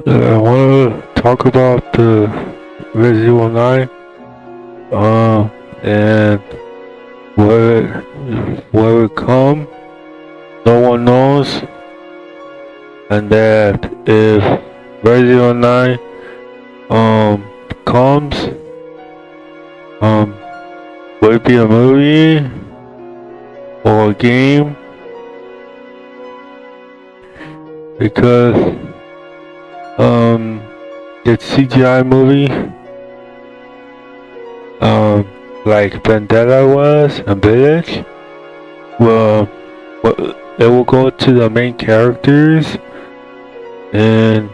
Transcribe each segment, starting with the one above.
I want to talk about the Resident Evil 9, and where it come, no one knows, and that if Resident Evil 9, comes, will it be a movie or a game? Because, it's CGI movie, like Vendetta was and Village. Well, it will go to the main characters, and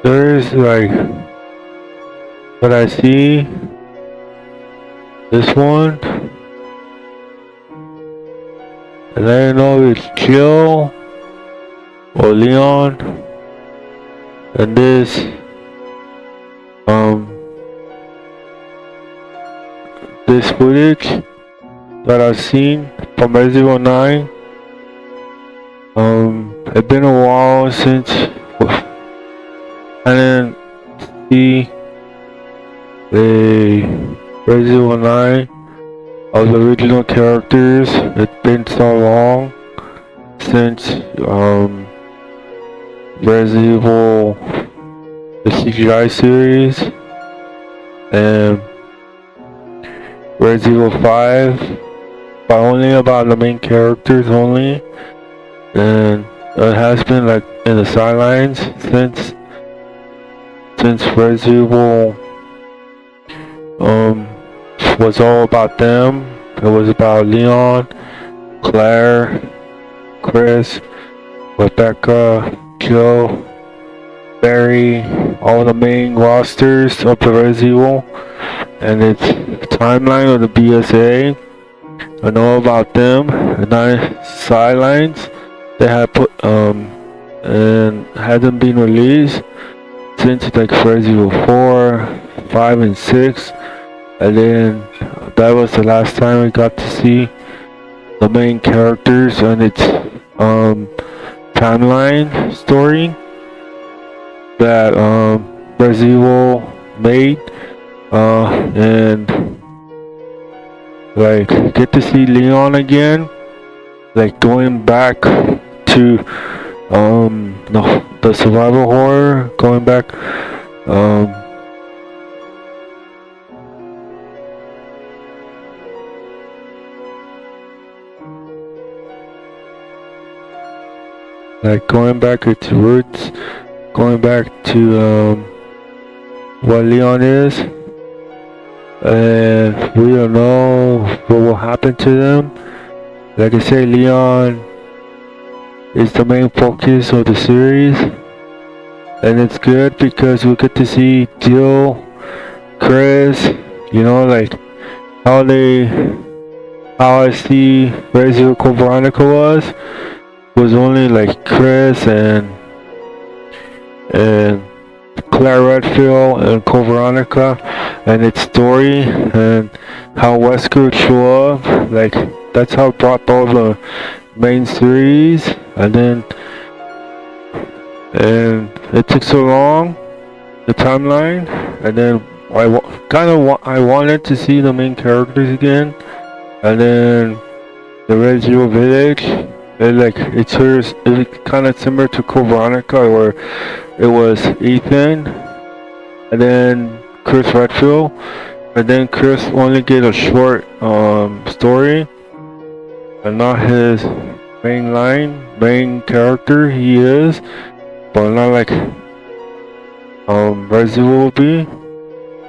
there's like what I see. This one, and I don't know if it's Jill or Leon, and this footage that I've seen from Resident Evil 9. It's been a while since I didn't see the Resident Evil 9 of the original characters. It's been so long since Resident Evil, the CGI series, and Resident Evil 5, but only about the main characters only, and it has been like in the sidelines since Resident Evil was all about them. It was about Leon, Claire, Chris, Rebecca, Joe, Barry, all the main rosters of the Resident Evil, and its timeline of the BSA. I know about them, and I sidelines they had put and hadn't been released since like Resident Evil 4, 5, and 6, and then that was the last time we got to see the main characters and its timeline story that Resident Evil made, and like get to see Leon again, like going back to the survival horror, going back like going back its roots, going back to what Leon is, and we don't know what will happen to them. Like I say, Leon is the main focus of the series, and it's good because we get to see Jill, Chris, like how I see Resident Evil Code Veronica was only like Chris and Claire Redfield and Code Veronica, and its story, and how Wesker show up. Like that's how it brought all the main series, and it took so long, the timeline, and then I wanted to see the main characters again, and then the Resident Evil Village. It's kind of similar to Code Veronica, where it was Ethan, and then Chris Redfield, and then Chris only get a short story, and not his main character he is, but not like Resident Evil will be.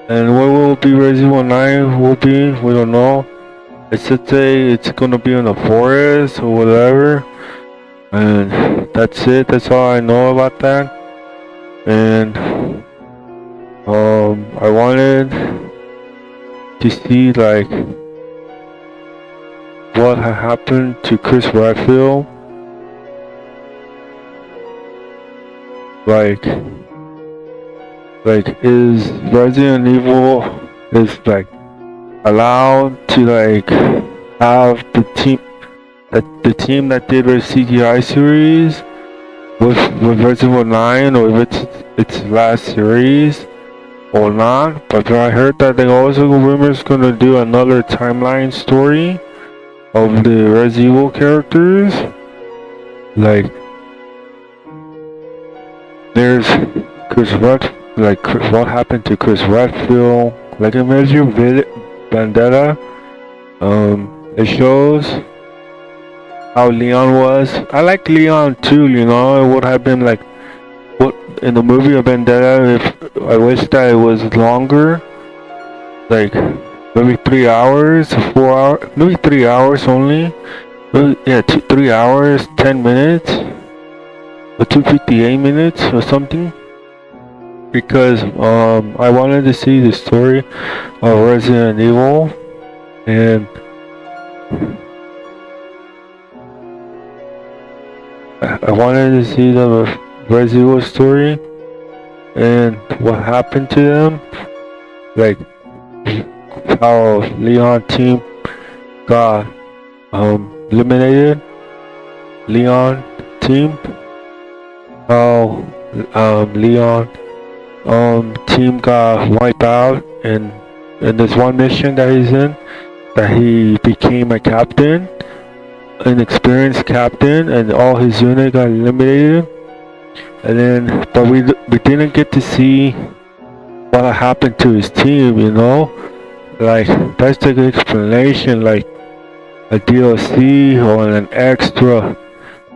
And what will be Resident Evil 9 will be, we don't know. It should say it's gonna be in the forest or whatever, and that's it. That's all I know about that. And I wanted to see like what had happened to Chris Redfield, like is Resident Evil is like allowed to like have the team that did the CGI series with Resident Evil 9 or if it's its last series or not. But I heard that they also rumors gonna do another timeline story of the Resident Evil characters. Like there's Chris Red, like what happened to Chris Redfield, like in Resident Evil Vendetta. It shows how Leon was. I like Leon too, you know. It would have been like what in the movie of Vendetta if I wish that it was longer. Like maybe 3 hours, 4 hours, maybe 3 hours only. Yeah, 3 hours, 10 minutes, or 258 minutes or something. Because I wanted to see the story of Resident Evil and I wanted to see the Resident Evil story and what happened to them, like how Leon team got eliminated. Leon team, how Leon team got wiped out, and in this one mission that he's in, that he became a captain, an experienced captain, and all his unit got eliminated. And then, but we didn't get to see what happened to his team, you know. Like that's the good explanation, like a DLC or an extra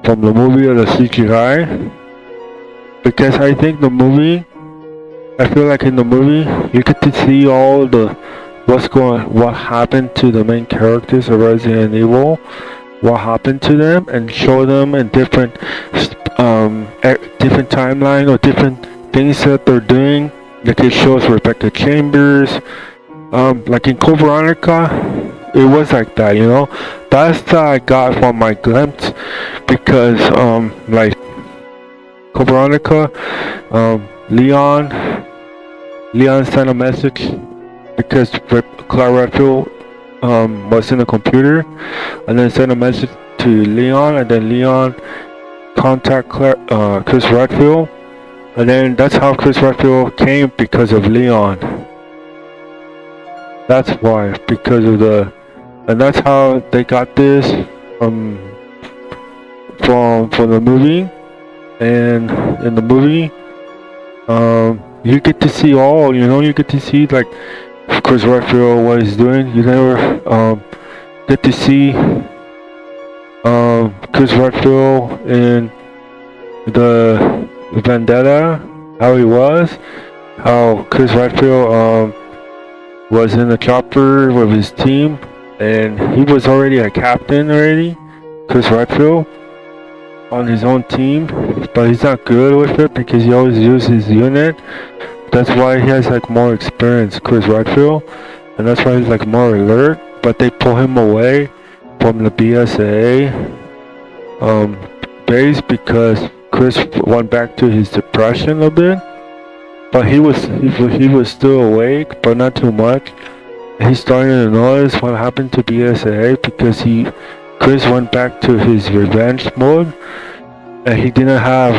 from the movie or the CGI. Because I think the movie, I feel like in the movie you get to see all the what happened to the main characters of Resident Evil, what happened to them, and show them in different different timeline or different things that they're doing. Like it shows Rebecca Chambers, like in Code Veronica, it was like that, you know. That's what I got from my glimpse, because like Code Veronica, Leon sent a message because Clark Redfield was in the computer, and then sent a message to Leon, and then Leon contact Chris Redfield, and then that's how Chris Redfield came, because of Leon. That's why, because of and that's how they got this from the movie. And in the movie, you get to see all, you know, you get to see like Chris Redfield, what he's doing. You never get to see Chris Redfield in the Vendetta, how he was, how Chris Redfield was in the chopper with his team, and he was already a captain already, Chris Redfield, on his own team, but he's not good with it because he always uses his unit. That's why he has like more experience, Chris Redfield, and that's why he's like more alert. But they pull him away from the BSAA base because Chris went back to his depression a bit. But he was still awake, but not too much. He started to notice what happened to BSAA because Chris went back to his revenge mode, and he didn't have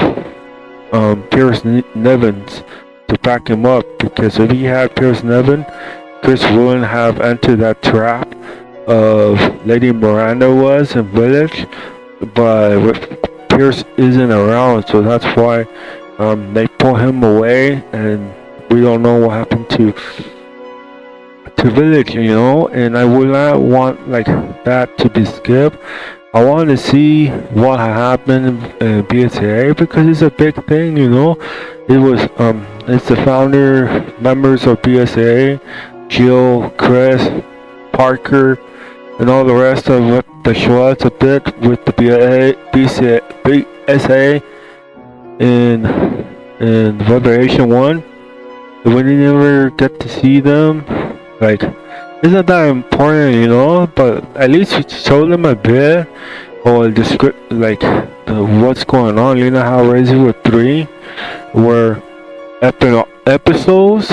Pierce Nevins to back him up, because if he had Pierce Nevin, Chris wouldn't have entered that trap of Lady Miranda was in Village, but Pierce isn't around, so that's why they pull him away, and we don't know what happened to Village, you know. And I would not want like that to be skipped. I want to see what happened in BSAA because it's a big thing, you know. It was it's the founder members of BSAA, Jill, Chris, Parker, and all the rest of what the Schwartz a bit with the BSAA in Revelation 1. We never get to see them. Like, it's not that important, you know, but at least you show them a bit, or describe like what's going on. You know how Resident Evil 3 were episodes,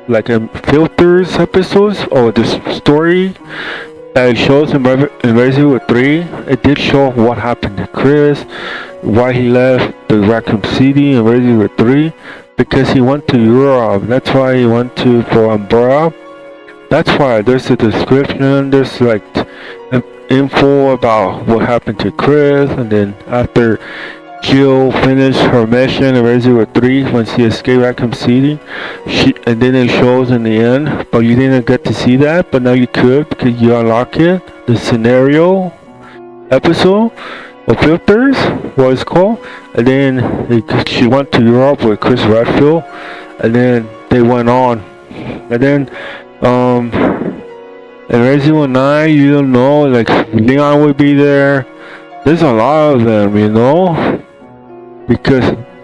like filters episodes, or the story It shows in Resident Evil 3, it did show what happened to Chris, why he left the Raccoon City in Resident Evil 3, because he went to Europe. That's why he went for Umbrella. That's why there's a description, there's like info about what happened to Chris, and then after Jill finished her mission in Resident Evil 3 when she escaped Raccoon City, and then it shows in the end, but you didn't get to see that, but now you could because you unlock it, the scenario episode of filters, what it's called, and then she went to Europe with Chris Redfield, and then they went on, and then in Resident Evil 9, you don't know, like Leon would be there. There's a lot of them, you know,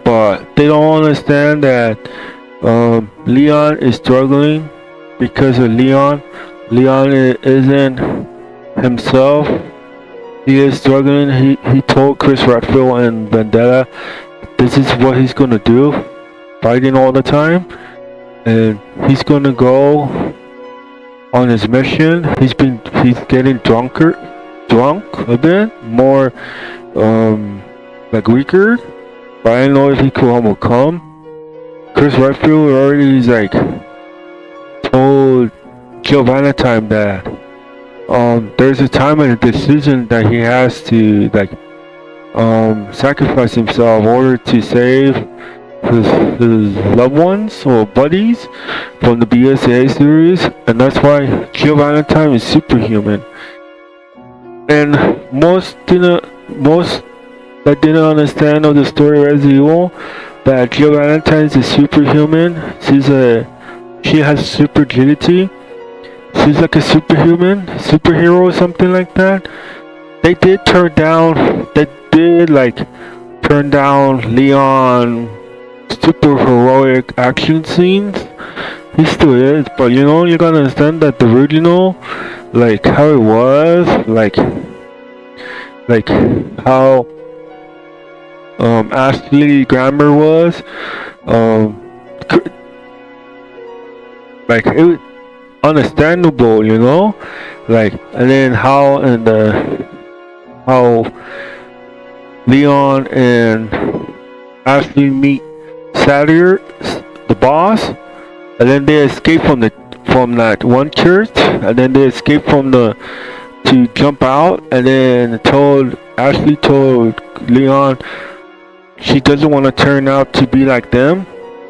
but they don't understand that Leon is struggling because of Leon. Leon isn't himself. He is struggling. He told Chris Redfield and Vendetta this is what he's gonna do, fighting all the time, and he's gonna go on his mission. He's getting drunk a bit, more like weaker, but I don't know if he could overcome. Chris Redfield already like told Jill Valentine that there's a time and a decision that he has to like sacrifice himself in order to save his loved ones or buddies from the BSA series, and that's why Jill Valentine is superhuman. And most that didn't understand of the story of Resident Evil, that Jill Valentine is a superhuman. She has super agility. She's like a superhero or something like that. They did turn down Leon super heroic action scenes. He still is, but you know, you gotta understand that the original, like how it was, like how Ashley Grammer was, like it was understandable, you know, like, and then how Leon and Ashley meet Satyr, the boss, and then they escape from that one church, and then they escape to jump out, and then Ashley told Leon she doesn't want to turn out to be like them,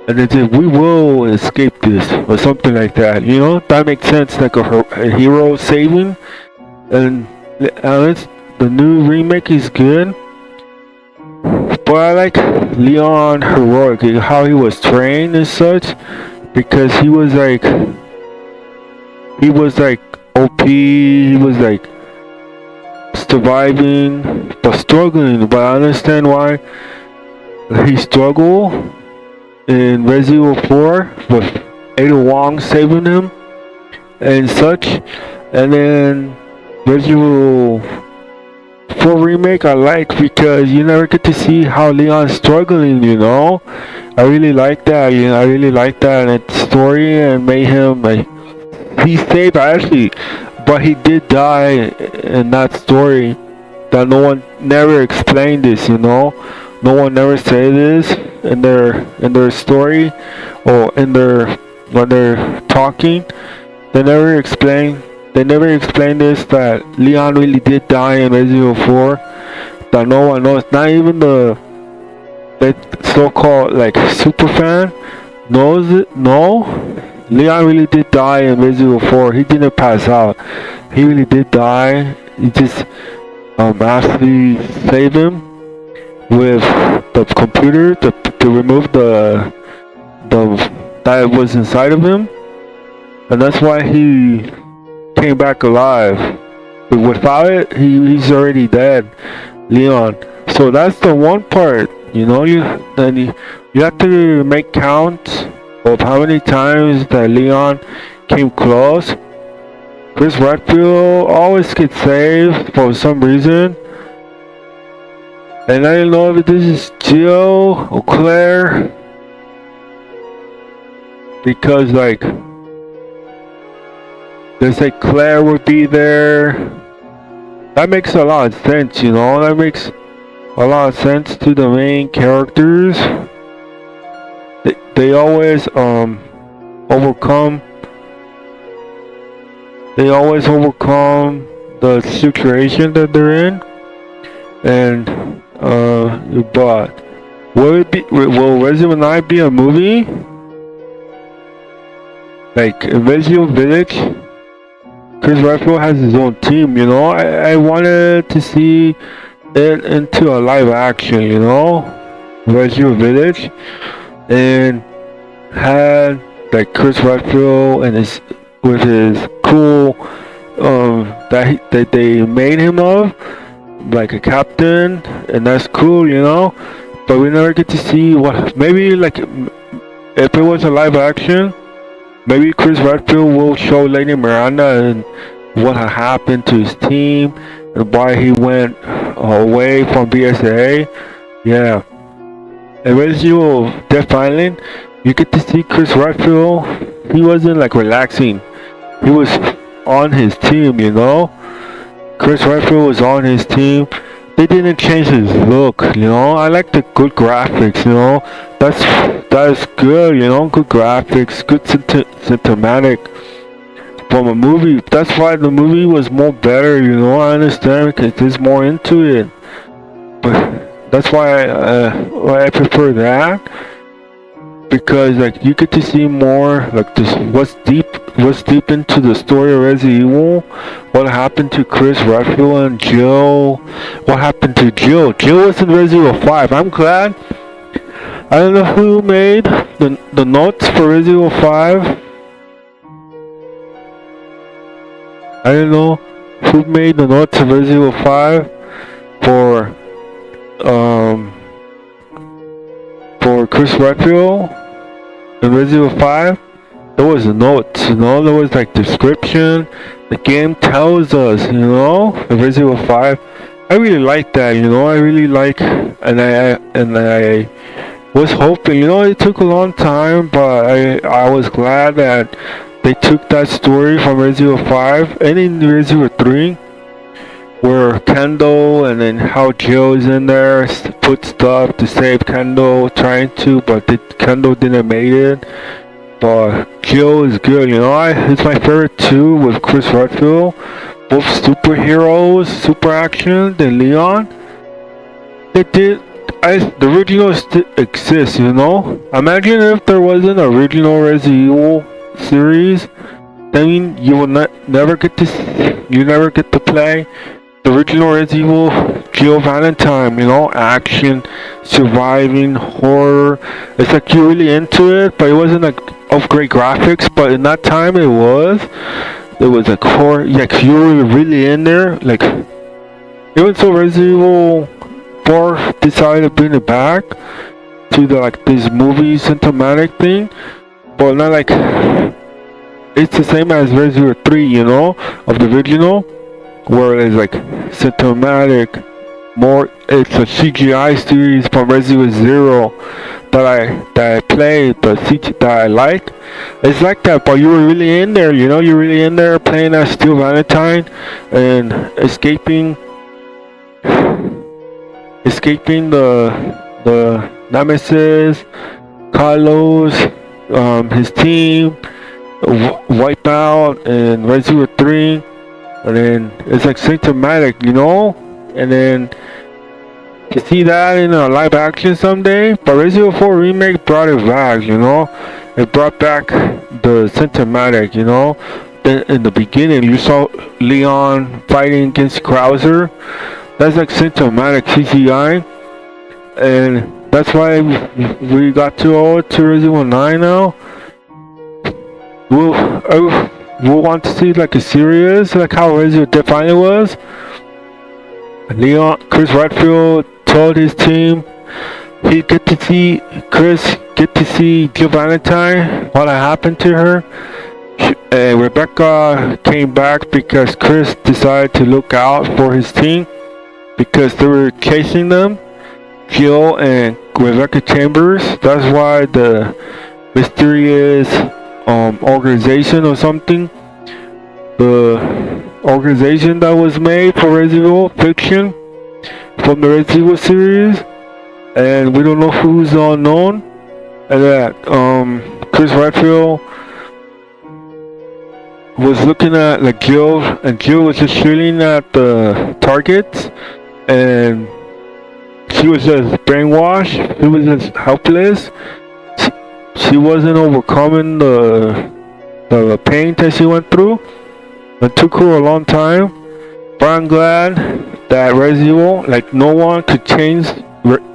and they said we will escape this or something like that. You know, that makes sense, like a hero saving. And the new remake is good. But I like Leon heroic, how he was trained and such, because he was like OP, he was like surviving but struggling. But I understand why he struggled in Resident Evil 4 with Ada Wong saving him and such. And then Resident Evil 4 remake I like because you never get to see how Leon's struggling, you know. I really like that, you know, I really like that in its story, and made him like, he saved Ashley, but he did die in that story. That no one never explained this, you know. No one never said this in their story, or when they're talking. They never explain this, that Leon really did die in Resident Evil 4. That no one knows. Not even the so-called like super fan knows it. No, Leon really did die in Resident Evil 4. He didn't pass out. He really did die. He just Ashley saved him with the computer to remove the that was inside of him, and that's why he came back alive. But without it, he's already dead, Leon. So that's the one part, you know. You have to make count of how many times that Leon came close. Chris Redfield always gets saved for some reason. And I don't know if this is Jill or Claire, because like they say Claire would be there. That makes a lot of sense, you know. That makes a lot of sense to the main characters. They always overcome. They always overcome the situation that they're in, and but will Resident Evil 9 be a movie? Like in Resident Evil Village, Chris Redfield has his own team, you know. I wanted to see it into a live action, you know, Resident Evil Village, and had like Chris Redfield and his with his cool that they made him of, like a captain, and that's cool, you know. But we never get to see what, maybe like if it was a live action, maybe Chris Redfield will show Lady Miranda and what had happened to his team and why he went away from BSAA. Yeah. And Resident Evil Death Island, you get to see Chris Redfield. He wasn't like relaxing. He was on his team, you know. Chris Redfield was on his team. They didn't change his look, you know. I like the good graphics, you know. That's good, you know. Good graphics, good cinematic from a movie. That's why the movie was more better, you know. I understand because there's more into it, but that's why I prefer that, because like you get to see more like this, what's deep into the story of Resident Evil, what happened to Chris Redfield and Jill, what happened to Jill. Jill was in Resident Evil 5. I'm glad. I don't know who made the notes for Resident Evil 5. I don't know who made the notes of Resident Evil 5 for Chris Redfield in Resident Evil 5. There was notes, you know. There was like description. The game tells us, you know, in Resident Evil 5. I really like that, you know. I really like, and I was hoping, you know, it took a long time, but I was glad that they took that story from Resident Evil 5 and in Resident Evil 3, where Kendall and then how Jill is in there, put stuff to save Kendall, trying to, but Kendall didn't make it. But Jill is good, you know. It's my favorite too, with Chris Redfield. Both superheroes, super action, and Leon. The original still exists, you know. Imagine if there wasn't an original Resident Evil series. I mean, you will never get to play the original Resident Evil Jill Valentine, you know, action, surviving, horror. It's like you're really into it, but it wasn't like of great graphics, but in that time it was like horror, like you were really in there, like even so Resident Evil 4 decided to bring it back to the like this movie cinematic thing, but not like it's the same as Resident Evil 3, you know, of the original, where it's like cinematic, more. It's a CGI series from Resident Evil 0 that I played, the CG that I like. It's like that, but you were really in there, you know. You're really in there playing as Jill Valentine and escaping the Nemesis, Carlos, his team, Wipeout, and Resident Evil 3. And then it's like cinematic, you know. And then to see that in a live action someday. But Resident Evil 4 Remake brought it back, you know. It brought back the cinematic, you know. Then in the beginning you saw Leon fighting against Krauser. That's like cinematic CGI. And that's why we got too old to Resident Evil 9 now. We'll want to see like a series, like how Resident Evil Death Island was. Chris Redfield told his team he get to see Jill Valentine, what happened to her. Rebecca came back because Chris decided to look out for his team because they were chasing them, Jill and Rebecca Chambers. That's why the mysterious organization or something the organization that was made for Resident Evil fiction from the Resident Evil series, and we don't know who's unknown, and that Chris Redfield was looking at like Jill, and Jill was just shooting at the targets, and she was just brainwashed. She was just helpless. She wasn't overcoming the pain that she went through. It took her a long time, but I'm glad that Resident Evil, like no one could change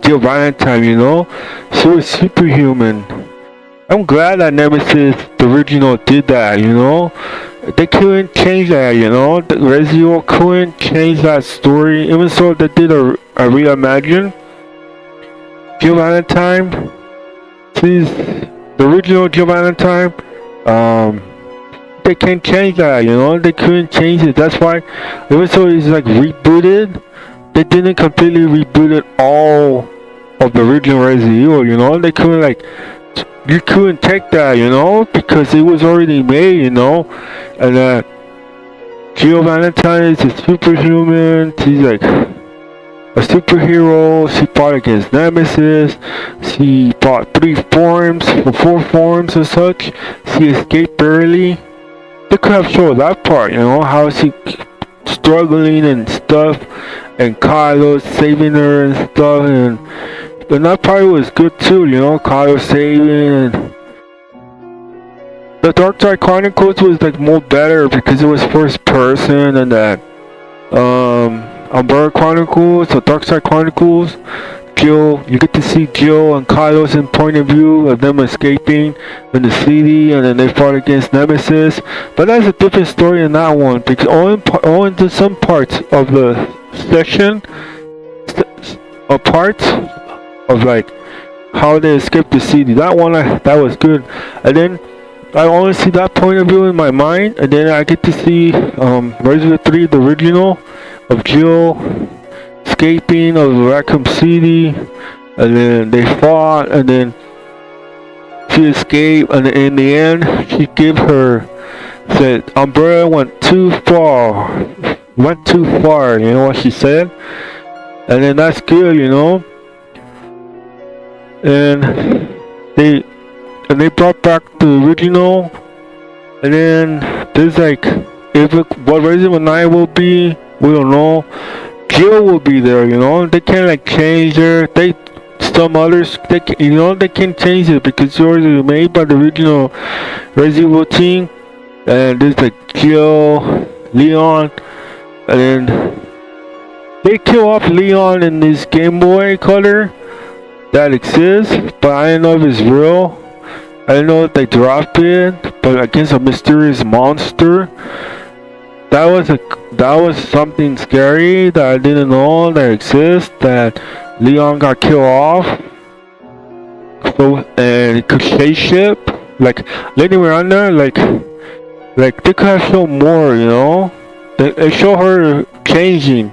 Jill Valentine, you know? She was superhuman. I'm glad that Nemesis, the original, did that, you know? They couldn't change that, you know? The Resident Evil couldn't change that story, even so they did a reimagine. Jill Valentine, she's the original Jill Valentine. They can't change that, you know? They couldn't change it. That's why, even so it's like rebooted, they didn't completely reboot it all of the original Resident Evil, you know? They couldn't like, you couldn't take that, you know, because it was already made, you know. And Jill Valentine is a superhuman. She's like a superhero. She fought against Nemesis. She fought 4 forms and such. She escaped barely. They could have showed that part, you know, how she struggling and stuff, and Kylo saving her and stuff, and that part was good too, you know, Kylo saving. The Dark Side Chronicles was like more better because it was first person, and that Umbrella Chronicles, the Dark Side Chronicles, Jill, you get to see Jill and Kylo's in point of view of them escaping in the city, and then they fought against Nemesis. But that's a different story in that one, because only in some parts of the section, parts of like how they escaped the city. That one, that was good. And then I only see that point of view in my mind, and then I get to see Resident Evil 3, the original, of Jill escaping of Raccoon City, and then they fought, and then she escaped, and in the end she said Umbrella went too far, you know what she said. And then that's good, you know. And they brought back the original, and then there's like, what Resident Evil 9 will be, we don't know. Jill will be there, you know. They can't like change her. Some others, they can change it because it was made by the original Resident Evil team. And there's like Jill, Leon, and then they kill off Leon in this Game Boy Color that exists, but I don't know if it's real. I don't know if they dropped it, but against a mysterious monster. That was something scary that I didn't know that exists. That Leon got killed off, so and it could shapeshift, like Lady Miranda, like they could have shown more, you know. They show her changing.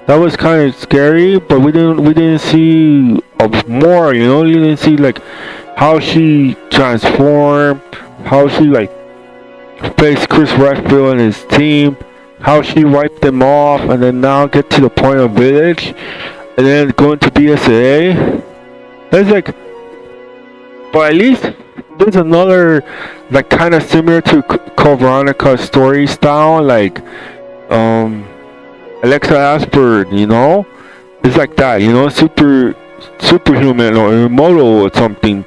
That was kind of scary, but we didn't see more, you know. You didn't see like how she transformed, how she like faced Chris Redfield and his team, how she wiped them off, and then now get to the point of Village, and then going to BSAA. That's like, but at least there's another like kind of similar to Code Veronica's story style, like Alexa Asper, you know. It's like that, you know, superhuman or immortal or something.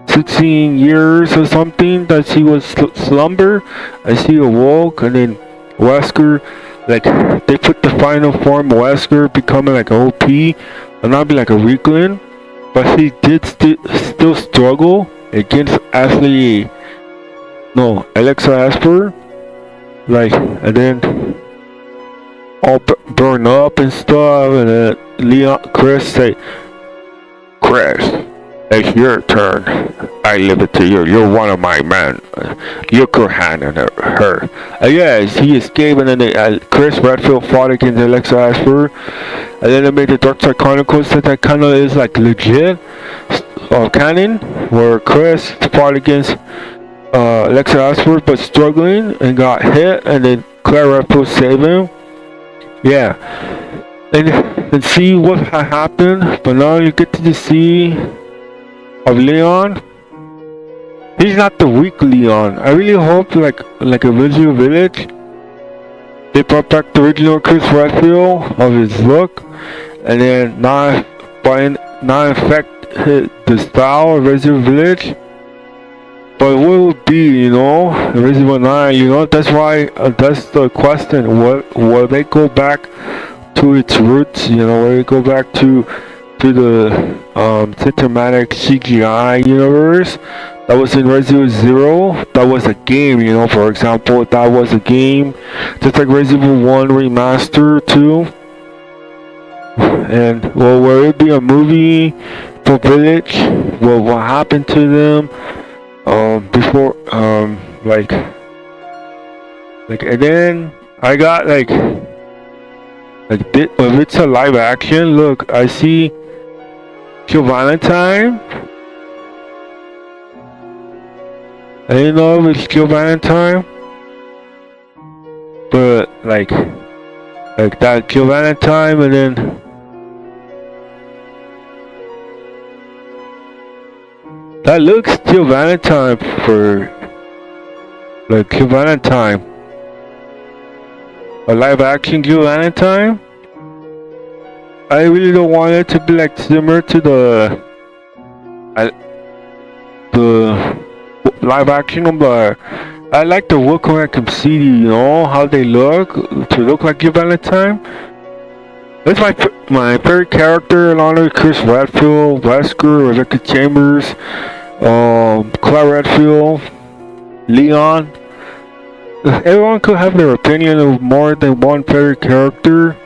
16 years or something that she was slumber, and she awoke, and then Wesker, like they put the final form of Wesker becoming like an OP and not be like a weakling, but she did still struggle against Alexa Asper, like, and then all burn up and stuff, and then Chris say, Chris, it's your turn. I leave it to you. You're one of my men. You could handle her. Yes, he escaped, and then Chris Redfield fought against Alexa Asper, and then they made the Dark Side Chronicles that kind of is like legit canon, where Chris fought against Alexa Asper but struggling and got hit, and then Claire Redfield save him. Yeah, and see what happened. But now you get to see of Leon. He's not the weak Leon. I really hope like a Visual Village, they brought back the original Chris Redfield of his look, and then not affect the style of Resident Village. But what it would be, you know, Resident Evil 9, you know, that's why, that's the question. Will they go back to its roots, you know, will they go back to the cinematic CGI universe that was in Resident Evil 0? That was a game, you know, for example, that was a game, just like Resident Evil 1 Remaster 2. And, well, will it be a movie for Village? Well, what happened to them? Before, like, and then I got if it's a live action, look, I see Jill Valentine. I didn't know if it's Jill Valentine, but like that Jill Valentine, and then that looks Jill Valentine for like Jill Valentine. A live action Jill Valentine? I really don't want it to be like similar to the live action, but I like the look of Arkham City, you know, how they look, to look like Jill Valentine. That's my favorite character, along with Chris Redfield, Wesker, Rebecca Chambers, Claire Redfield, Leon. Everyone could have their opinion of more than one favorite character.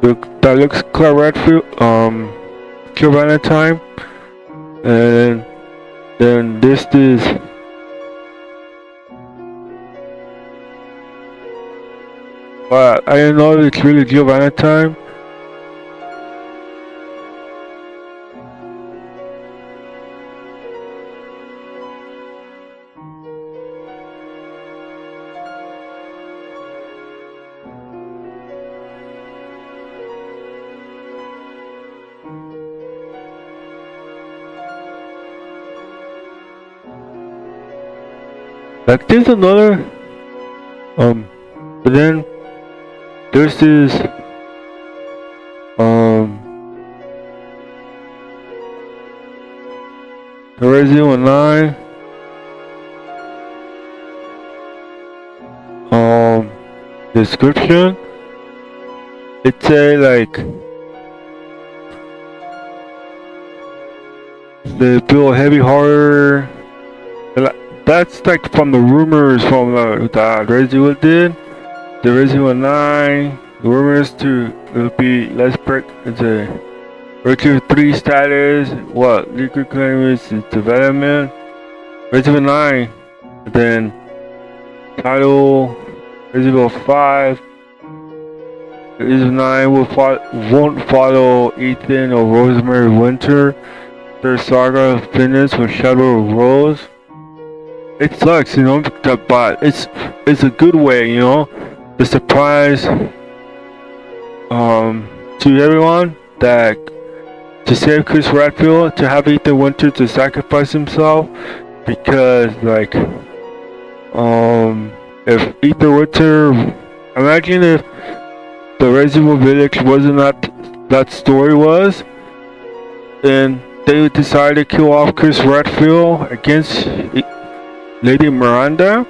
That looks Claire Redfield, Jill Valentine, and then this is but I don't know if it's really Jill Valentine. Like there's another but then there's this the Resident Evil 9 description. It say like they build heavy horror. That's like from the rumors from that Resident Evil did. The Resident Evil 9, the rumors to it'll be less break. It's a Resident Evil 3 status. What legal claim is its development. Resident Evil 9, then title Resident Evil 5. Resident Evil 9 won't follow Ethan or Rosemary Winter. Their saga finished with Shadow of Rose. It sucks, you know, but it's a good way, you know. The surprise to everyone that to save Chris Redfield, to have Ethan Winter to sacrifice himself, because like if Ethan Winter, imagine if the Resident Evil Village wasn't that story was, then they decided to kill off Chris Redfield against Lady Miranda,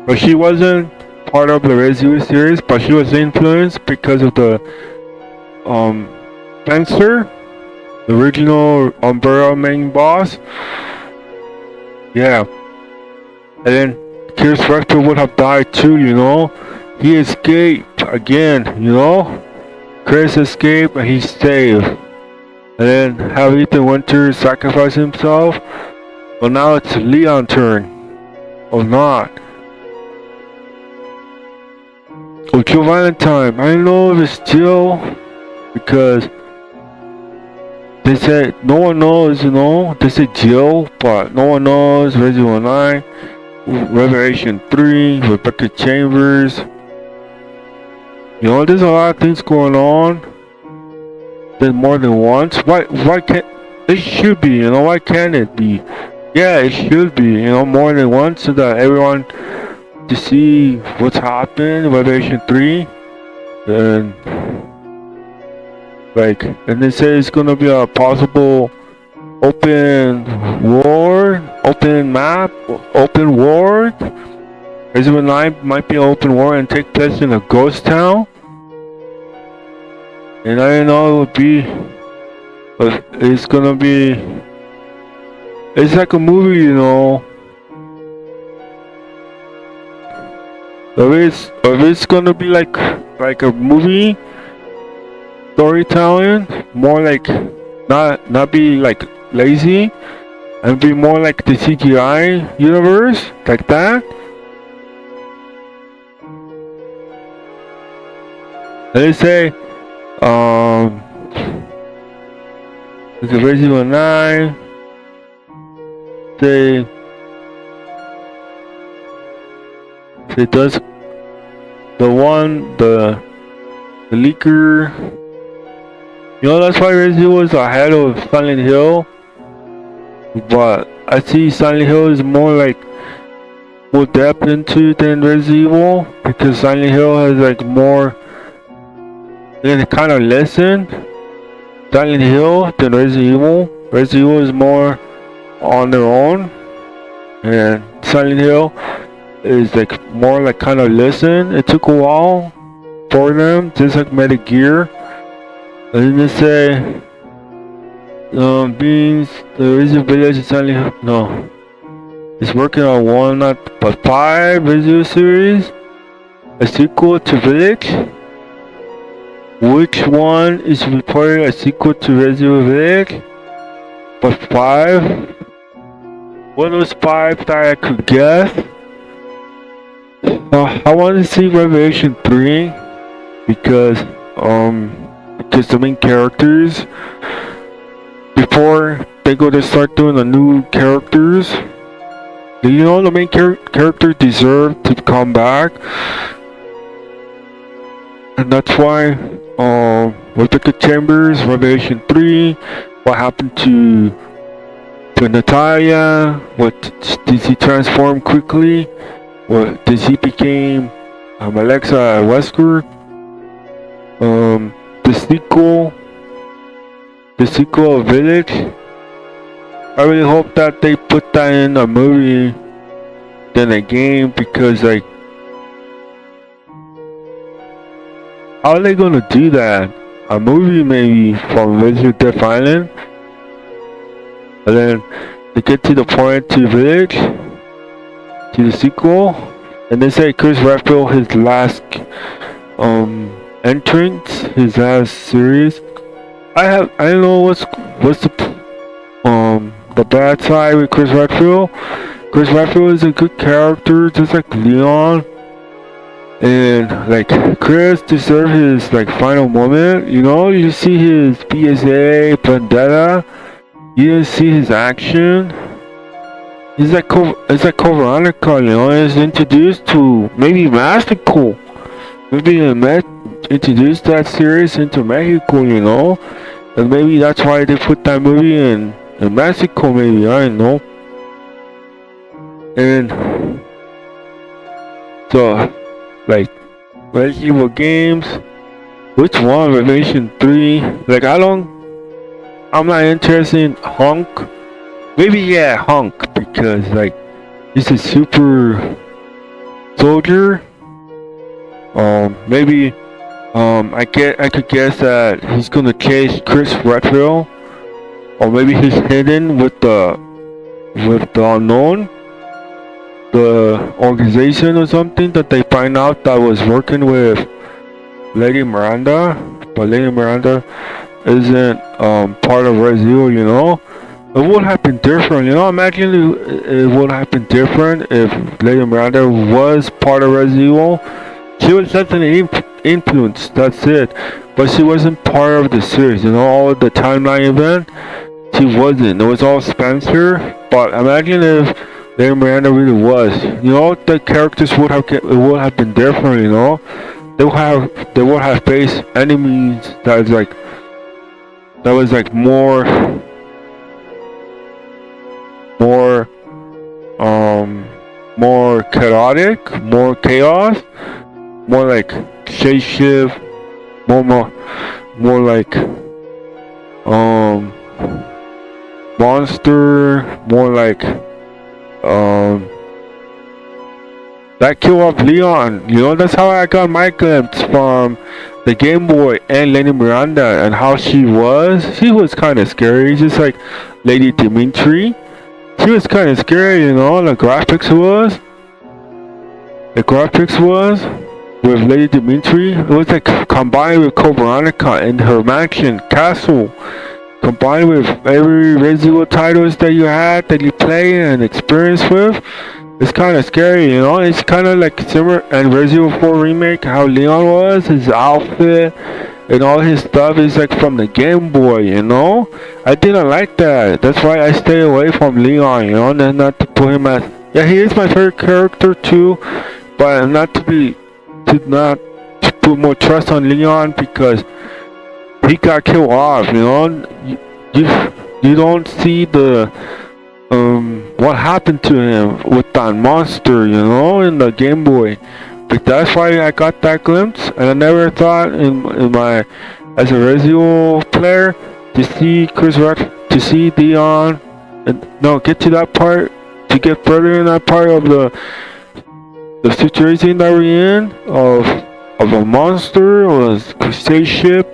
but she wasn't part of the Resident Evil series, but she was influenced because of the Spencer, the original Umbrella main boss. Yeah, and then Chris Redfield would have died too, you know. He escaped again, you know. Chris escaped and he's saved, and then have Ethan Winter sacrifice himself. But now it's Leon's turn. Or not. Or Jill Valentine. I don't know if it's Jill, because they said no one knows, you know. They said Jill, but no one knows. Resident Evil 9. Revelation 3, Rebecca Chambers. You know, there's a lot of things going on. There's more than once. Why can't it should be, you know, why can't it be? Yeah, it should be, you know, more than once so that everyone to see what's happened, Revelation 3. And like, and they say it's gonna be a possible open world, open map, open world. Resident 9 might be an open world and take place in a ghost town. And I didn't know it would be, but it's gonna be, it's like a movie, you know. If it's gonna be like a movie storytelling, more like not be like lazy, and be more like the CGI universe, like that. They say, it's a Resident 9. Say does the leaker. You know, that's why Resident Evil is ahead of Silent Hill. But I see Silent Hill is more like more depth into it than Resident Evil, because Silent Hill has like more. They kind of listen Silent Hill than Resident Evil. Resident Evil is more on their own, and Silent Hill is like more like kind of listen. It took a while for them, just like Metal Gear. And then they say, Beans, the Resident Village is Silent Hill. No, it's working on one, not but 5 Resident series, a sequel to Village. Which one is reported a sequel to Resident Village? But 5? One of those 5 that I could guess. I want to see Revelation 3 because the main characters, before they go to start doing the new characters, you know, the main characters deserve to come back, and that's why Rebecca Chambers, Revelation 3, what happened to Natalia, what did she transform quickly, what did she became Alexa Wesker, the sequel of Village. I really hope that they put that in a movie than a game, because like, how are they gonna do that? A movie maybe from Resident Death Island, and then they get to the point to Village, to the sequel, and they say Chris Redfield his last entrance, his last series. I don't know what's the bad side with Chris Redfield. Chris Redfield is a good character, just like Leon. And like Chris deserves his like final moment, you know. You see his PSA vendetta, you didn't see his action. It's like Veronica, you know. Is introduced to maybe Mexico, maybe introduced that series into Mexico, you know, and maybe that's why they put that movie in Mexico. Maybe, I don't know. And so, like, Resident Evil games, which one? Revelation 3. Like, I'm not interested in Hunk. Maybe, yeah, Hunk, because, like, he's a super soldier. Maybe, I could guess that he's gonna chase Chris Redfield, or maybe he's hidden with the unknown, the organization or something that they find out that was working with Lady Miranda, but Lady Miranda isn't part of Resident Evil, you know. It would have been different, you know. Imagine it would have been different if Lady Miranda was part of Resident Evil. She was just an influence, that's it. But she wasn't part of the series, you know, all of the timeline event. She wasn't. It was all Spencer. But imagine if Lady Miranda really was. You know, the characters would have been different. You know, they would have faced enemies that was like more more chaotic, more chaos, more like shapeshift, more like um monster, more like um that kill off Leon. You know, that's how I got my glimpse from the Game Boy and Lady Miranda and how she was. She was kind of scary, just like Lady Dimitri. She was kind of scary, you know. The graphics was with Lady Dimitri. It was like combined with Code Veronica in her mansion castle, combined with every Resident Evil titles that you had that you play and experience with. It's kind of scary, you know. It's kind of like similar and Resident Evil 4 remake. How Leon was, his outfit and all his stuff is like from the Game Boy, you know. I didn't like that. That's why I stay away from Leon, you know, and not to put him as, yeah, he is my favorite character too, but not to put more trust on Leon because he got killed off, you know. You don't see the what happened to him with that monster, you know, in the Game Boy. But that's why I got that glimpse, and I never thought in my as a Resident Evil player to see to see Leon, and no, get to that part, to get further in that part of the situation that we're in of a monster or a spaceship,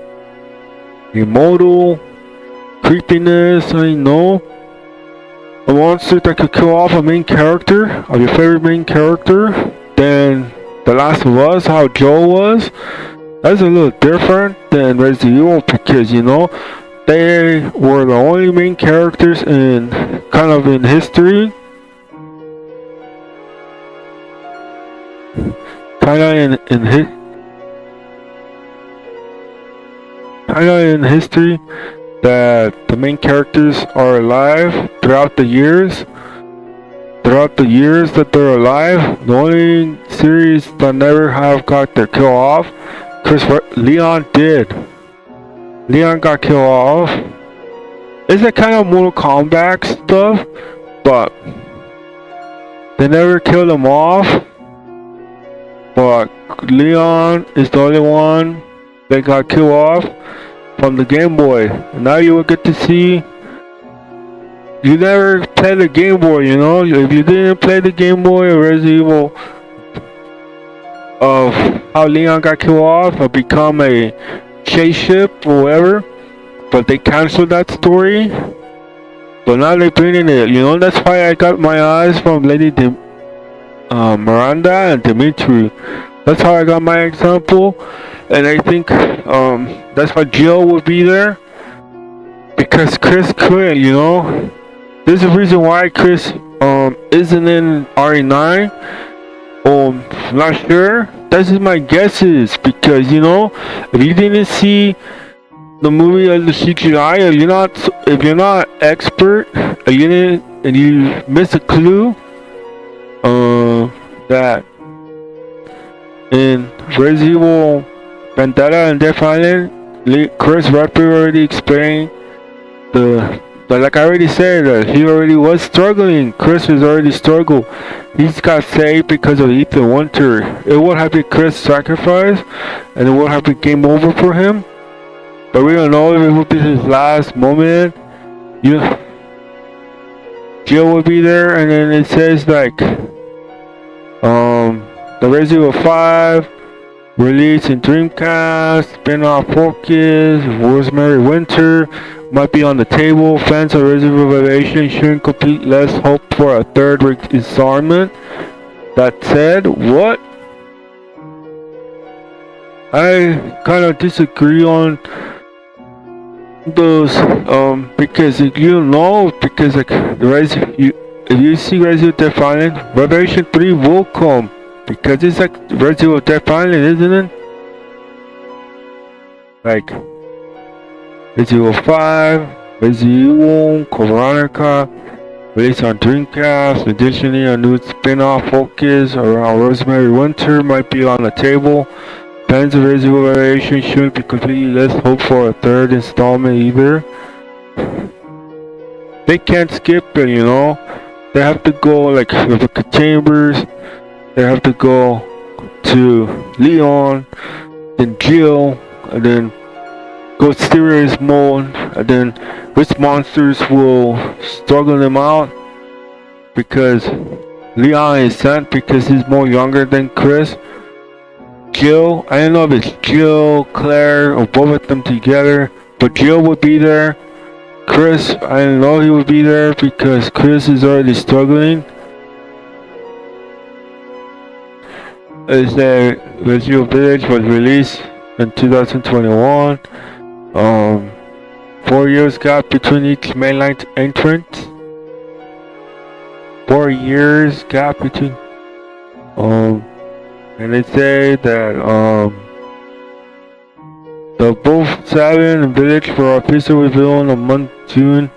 immortal, creepiness, I know. A monster that could kill off a main character, of your favorite main character, then The Last of Us, how Joel was. That's a little different than Resident Evil because, you know, they were the only main characters in kind of in history. In history that the main characters are alive throughout the years. Throughout the years that they're alive, the only series that never have got their kill off, Leon did. Leon got killed off. It's a kind of Mortal Kombat stuff, but they never killed him off. But Leon is the only one that got killed off from the Game Boy. And now you will get to see. You never played the Game Boy, you know. If you didn't play the Game Boy or Resident Evil of how Leon got killed off or become a chase ship or whatever, but they canceled that story. But now they're bringing it, you know. That's why I got my eyes from Lady Miranda and Dimitri. That's how I got my example, and I think that's why Jill would be there because Chris couldn't, you know. There's a reason why Chris isn't in RE9. Not sure. That's just my guesses because, you know, if you didn't see the movie of the CGI, if you're not expert, and you miss a clue, that in Resident Evil Vendetta and Death Island, Chris Redfield already explained but like I already said, he already was struggling. Chris was already struggled. He's got saved because of Ethan Winter. It would have been Chris' sacrifice, and it would have been game over for him. But we don't know if it would be his last moment. Jill will be there, and then it says like, the Resident Evil 5 released in Dreamcast, spin-off Focus, Rosemary Winter might be on the table. Fans of Resident Evil Revelation shouldn't complete. Let's hope for a third installment. That said, what? I kind of disagree on those because if you know, because like if you see Resident Evil Death Island, Revelation 3 will come because it's like Resident Evil Death Island, isn't it? Like Resident Evil 5, Resident Evil, Code Veronica, released on Dreamcast. Additionally, a new spin-off focused around Rosemary Winter might be on the table. Fans of Resident Evil Variation shouldn't be completely less hope for a third installment either. They can't skip it, you know. They have to go like Rebecca Chambers. They have to go to Leon, then Jill, and then go serious mode, and then which monsters will struggle them out, because Leon is sent because he's more younger than Chris. Jill, I don't know if it's Jill, Claire, or both of them together, but Jill would be there. Chris, I don't know he would be there because Chris is already struggling. Is that Resident Evil Village was released in 2021. 4 years gap between each mainline entrant. 4 years gap between. And they say that the both 7 and Village were officially revealed in the month June.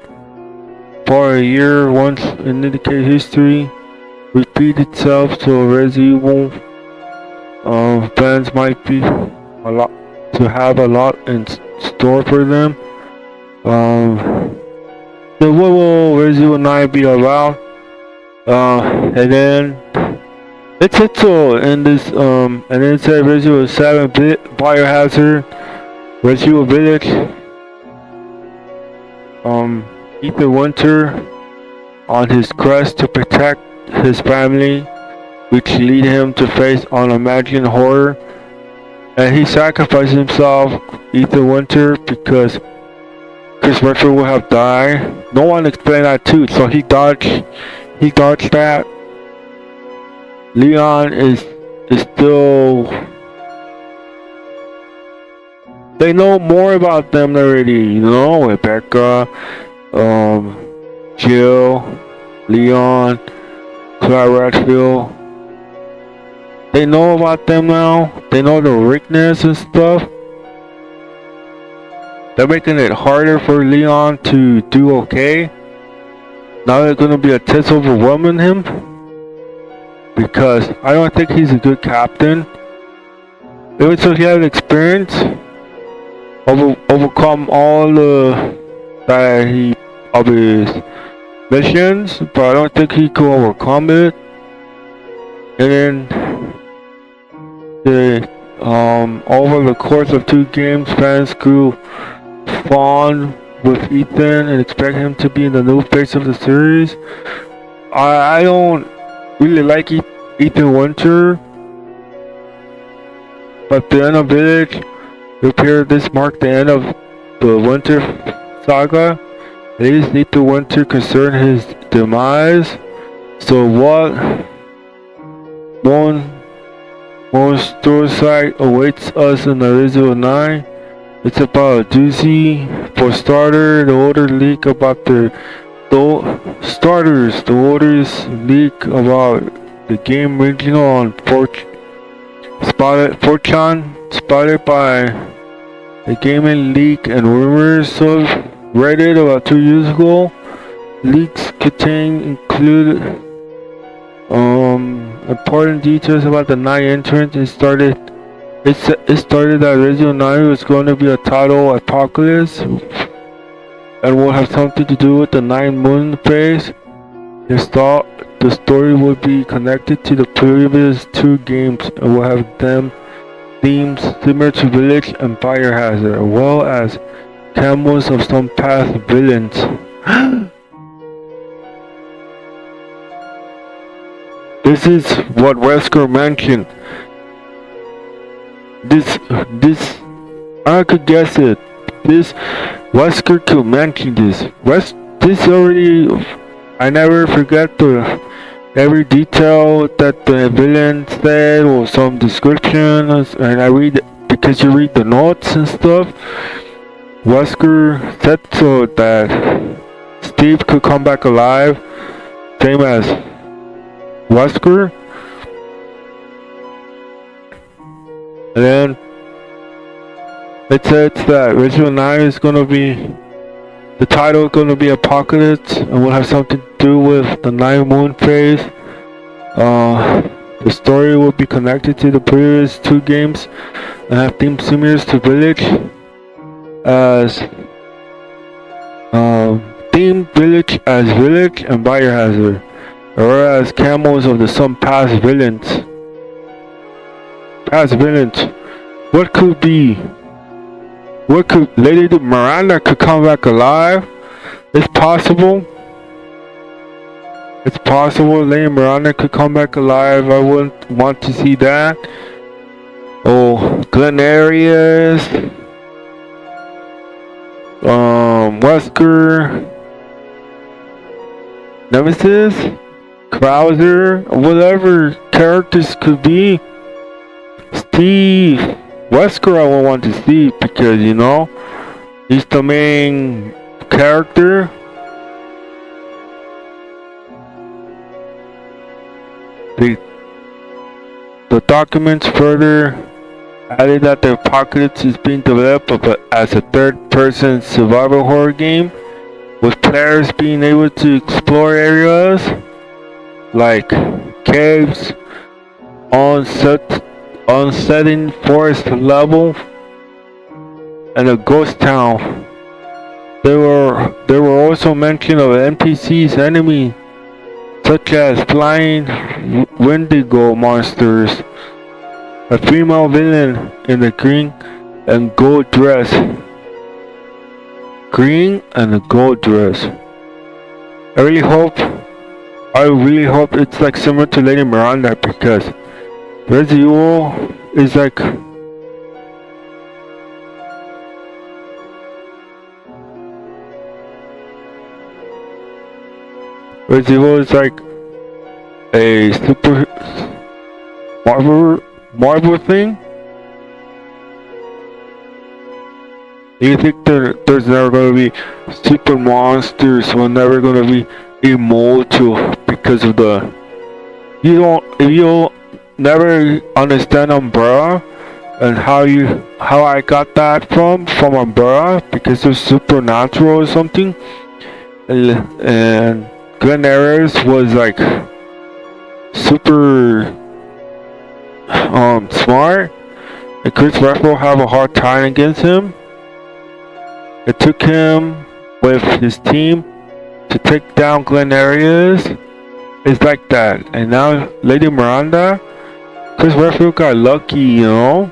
For a year, once in indicated history repeat itself, so Resident Evil fans might be have a lot in store for them. So what will Resident Evil 9 be about? And then it's all in this and then it said Resident Evil 7 Biohazard, Resident Evil Village, Ethan Winter on his quest to protect his family, which lead him to face unimagined horror, and he sacrificed himself, Ethan Winter, because Chris Redfield would have died. No one explained that too, so he dodged that. Leon is still. They know more about them already, you know, Rebecca, Jill, Leon, Claire Redfield. They know about them now. They know their weakness and stuff. They're making it harder for Leon to do okay. Now they're gonna be a test overwhelming him, because I don't think he's a good captain. Even though he has experience, overcome all of his missions, but I don't think he could overcome it. And then over the course of 2 games, fans grew fond with Ethan and expect him to be in the new face of the series. I don't really like Ethan Winter, but the end of Village, it appeared this marked the end of the Winter saga. At least Ethan Winter concerned his demise. So what one story site awaits us in the Resident Evil 9. It's about a doozy. For starter, the older leak about the orders leak about the game regional on 4chan, spotted by the gaming leak and rumors of Reddit about 2 years ago. Leaks include important details about the 9 entrant. It started that Resident Evil 9 was going to be a total apocalypse and will have something to do with the 9 moon phase. The story will be connected to the previous 2 games and will have themes similar to Village and Biohazard, as well as cameos of some past villains. This is what Wesker mentioned. This I could guess it. This Wesker could mention this. This already. I never forget every detail that the villain said or some description, and I read because you read the notes and stuff. Wesker said so that Steve could come back alive, same as Wesker. And then it says that Resident Evil 9 is gonna be, the title is gonna be Apocalypse, and will have something through with the 9 moon phase. The story will be connected to the previous 2 games and have themes similar to Village, as Theme Village as Village and Biohazard, whereas camos of the some past villains. What could be? What could Lady Miranda could come back alive? It's possible. It's possible Lady Miranda could come back alive. I wouldn't want to see that. Oh, Glen Arias, Wesker, Nemesis, Krauser, whatever characters could be. Steve, Wesker I would want to see because, you know, he's the main character. The documents further added that the Apocalypse is being developed as a third-person survival horror game, with players being able to explore areas like caves, unsetting forest level, and a ghost town. There were also mention of NPCs enemy, such as flying Wendigo monsters, a female villain in a green and gold dress. Green and a gold dress. I really hope it's like similar to Lady Miranda, because Resident Evil is like Resident Evil is like a super Marvel thing. Do you think there's never gonna be super monsters? We're never gonna be immortal because of the if you never understand Umbrella and how I got that from Umbrella, because it's supernatural or something, and Glen Arias was like super smart, and Chris Redfield have a hard time against him. It took him with his team to take down Glen Arias. It's like that. And now Lady Miranda, Chris Redfield got lucky, you know.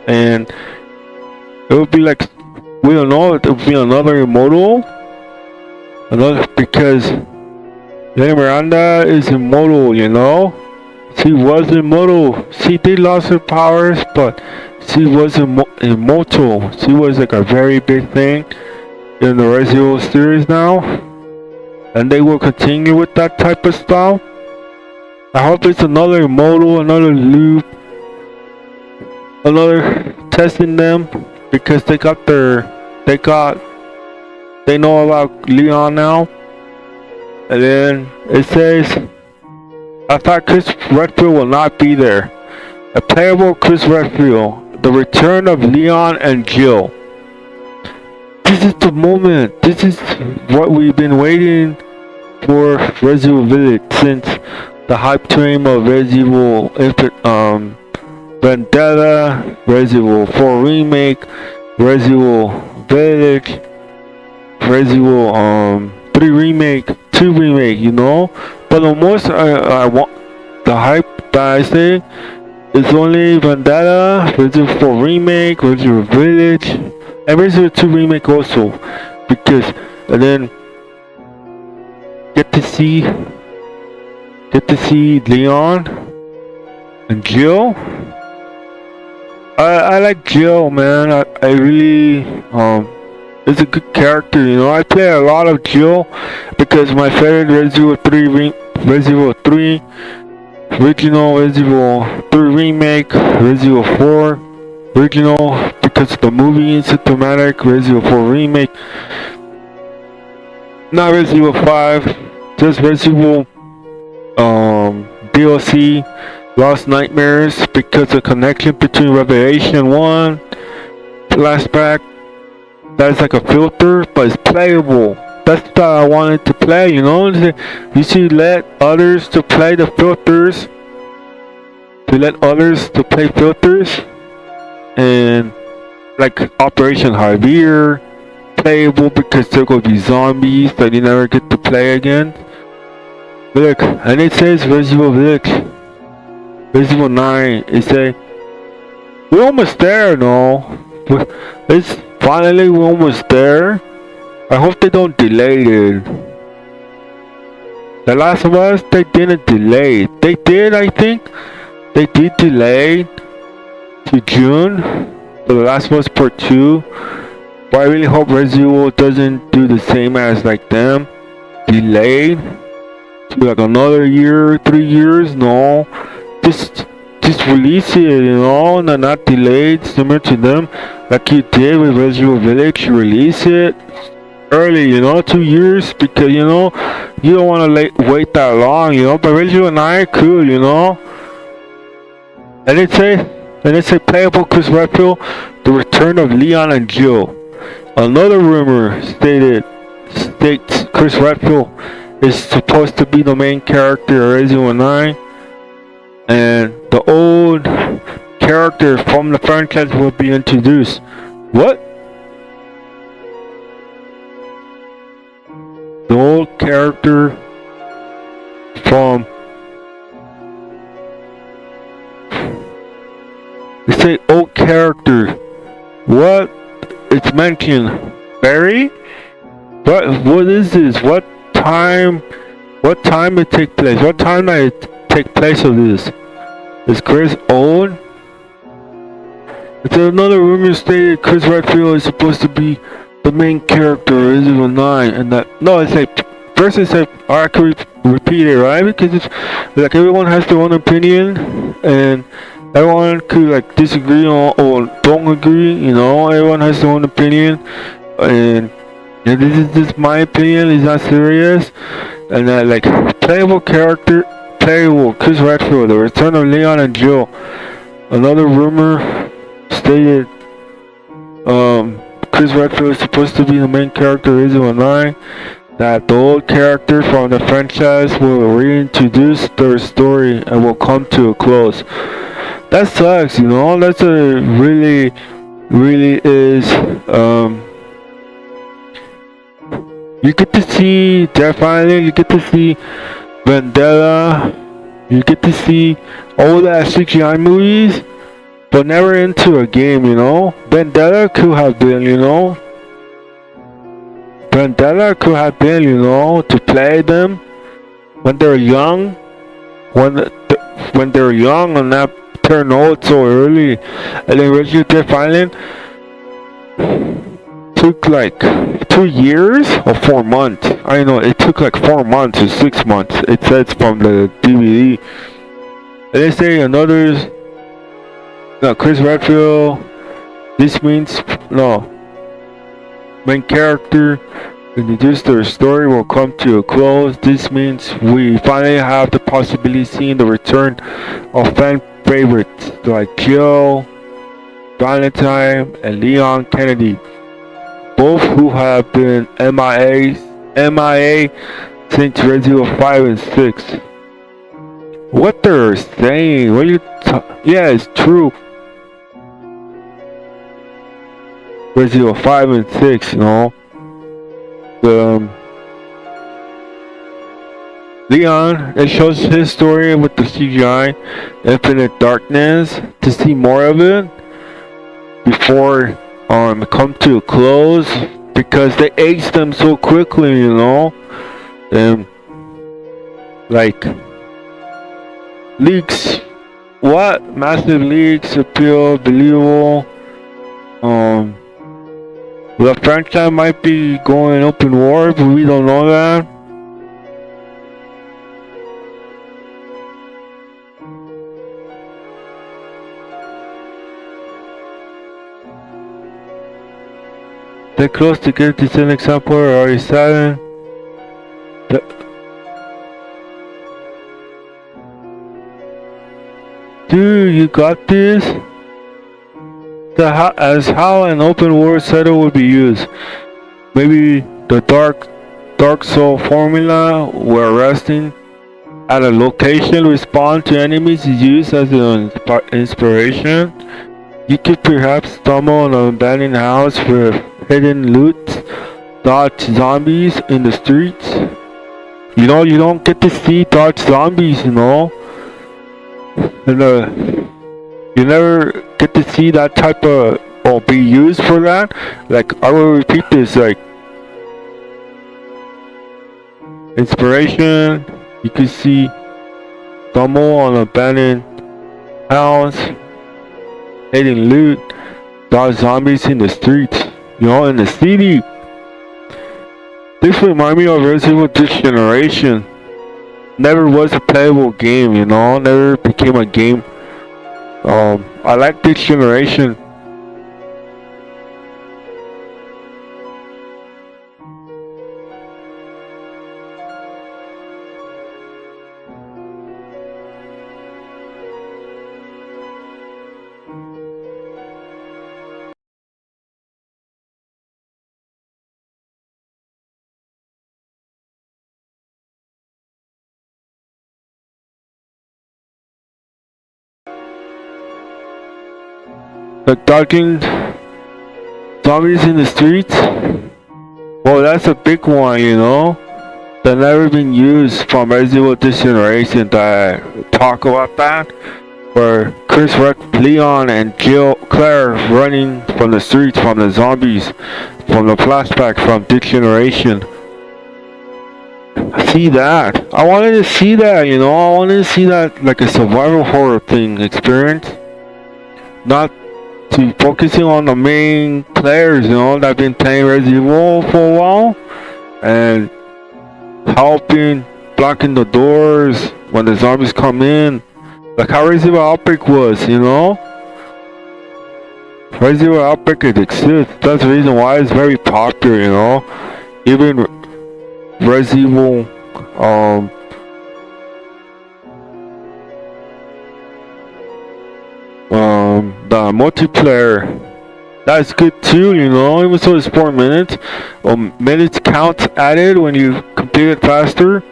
And it would be like, we don't know, it would be another immortal. Because Lady Miranda is immortal, you know. She was immortal. She did lose her powers, but she was immortal. She was like a very big thing in the Resident Evil series now, and they will continue with that type of style. I hope it's another immortal, another loop, another testing them, because they know about Leon now. And then it says, I thought Chris Redfield will not be there. A playable Chris Redfield, the return of Leon and Jill. This is the moment. This is what we've been waiting for Resident Evil Village since the hype train of Resident Evil Vendetta, Resident Evil 4 Remake, Resident Evil Village, Resident Evil 3 Remake, 2 Remake, you know. But the most I want, the hype that I say is only Vendetta, Resident Evil 4 Remake, Resident Evil Village, and Resident Evil 2 Remake also, because and then get to see Leon and Jill. I like Jill, man. I really it's a good character, you know. I play a lot of Jill because my favorite Resident Evil 3 original, Resident Evil 3 Remake, Resident Evil 4 original, because of the movie cinematic, Resident Evil 4 Remake, not Resident Evil 5, just Resident Evil DLC, Lost Nightmares, because the connection between Revelation 1, flashback, that's like a filter, but it's playable. that's what I wanted to play, you know. You should let others to play the filters, to let others to play filters, and like Operation Javier, playable because there gonna be zombies that you never get to play again. Look, and it says Resident Evil, Resident Evil 9. It say we're almost there, no? It's finally we're almost there. I hope they don't delay it. The Last of Us, they didn't delay. They did, I think. They did delay to June for The Last of Us Part 2. But I really hope Resident Evil doesn't do the same as like them. Delayed to like another year, 3 years. No. Just release it, you know, and not delayed, similar to them. Like you did with Resident Evil Village, you release it early, you know, 2 years, because you know you don't want to wait that long, you know. But Resident Evil 9, cool, you know. And it say playable Chris Redfield, the return of Leon and Jill. Another rumor states Chris Redfield is supposed to be the main character of Resident Evil 9, and the old character from the franchise will be introduced. What? The old character from... They say old character. What? It's mentioned. Barry? What is this? What time it take place? What time it take place of this? Is Chris old? It's another rumor stated Chris Redfield is supposed to be the main character of Resident Evil 9, and that no, it's like first it's like I could repeat it, right? Because it's like everyone has their own opinion, and everyone could like disagree or don't agree, you know. Everyone has their own opinion, and this is just my opinion. It's not serious, and that like playable Chris Redfield, the return of Leon and Jill. Another rumor stated Chris Redfield is supposed to be the main character of Resident Evil 9, that the old character from the franchise will reintroduce their story and will come to a close. That sucks, you know. That's a really is you get to see Death Island, you get to see Vendetta, you get to see all that CGI movies, but never into a game, you know. Vendetta could have been, you know. Vendetta could have been, you know, to play them when they're young, when they're young and not turn old so early. And then Resident Evil Death Island took like 2 years or 4 months. I know it took like 4 months or 6 months. It says from the DVD. And they say another. No, Chris Redfield. This means no. Main character introduce their story will come to a close. This means we finally have the possibility of seeing the return of fan favorites like Jill Valentine and Leon Kennedy, both who have been MIA since Resident Evil 5 and 6. What they're saying? What are you? Yeah, it's true. Resident Evil 5 and 6, you know. Leon, it shows his story with the CGI, Infinite Darkness, to see more of it before come to a close, because they aged them so quickly, you know. And like leaks, what massive leaks appeal believable. The franchise might be going open war, but we don't know that. They're close to get this an example or RE7. Dude, you got this? As how an open world setting would be used. Maybe the dark Dark Soul formula where resting at a location respond to enemies is used as an inspiration. You could perhaps stumble on an abandoned house with hidden loot, dodge zombies in the streets. You know, you don't get to see dodge zombies, you know. And you never get to see that type of, or be used for that. Like, I will repeat this, like, inspiration, you can see stumble on abandoned house, hidden loot, dodge zombies in the streets, you know, in the city. This remind me of Resident Evil This Generation. Never was a playable game, you know, never became a game. I like This Generation. The dodging zombies in the streets. Well, that's a big one, you know. That never been used from Resident Evil This Generation. That I talk about that, where Chris, Rex, Leon, and Claire running from the streets from the zombies, from the flashback from This Generation. See that? I wanted to see that, you know. I wanted to see that like a survival horror thing experience, not to focusing on the main players, you know, that have been playing Resident Evil for a while and helping blocking the doors when the zombies come in, like how Resident Evil Outbreak was, you know. Resident Evil Outbreak exists. That's the reason why it's very popular, you know. Even Resident Evil, the multiplayer, that's good too, you know. Even so, it's 4 minutes. Minutes count added when you complete it faster.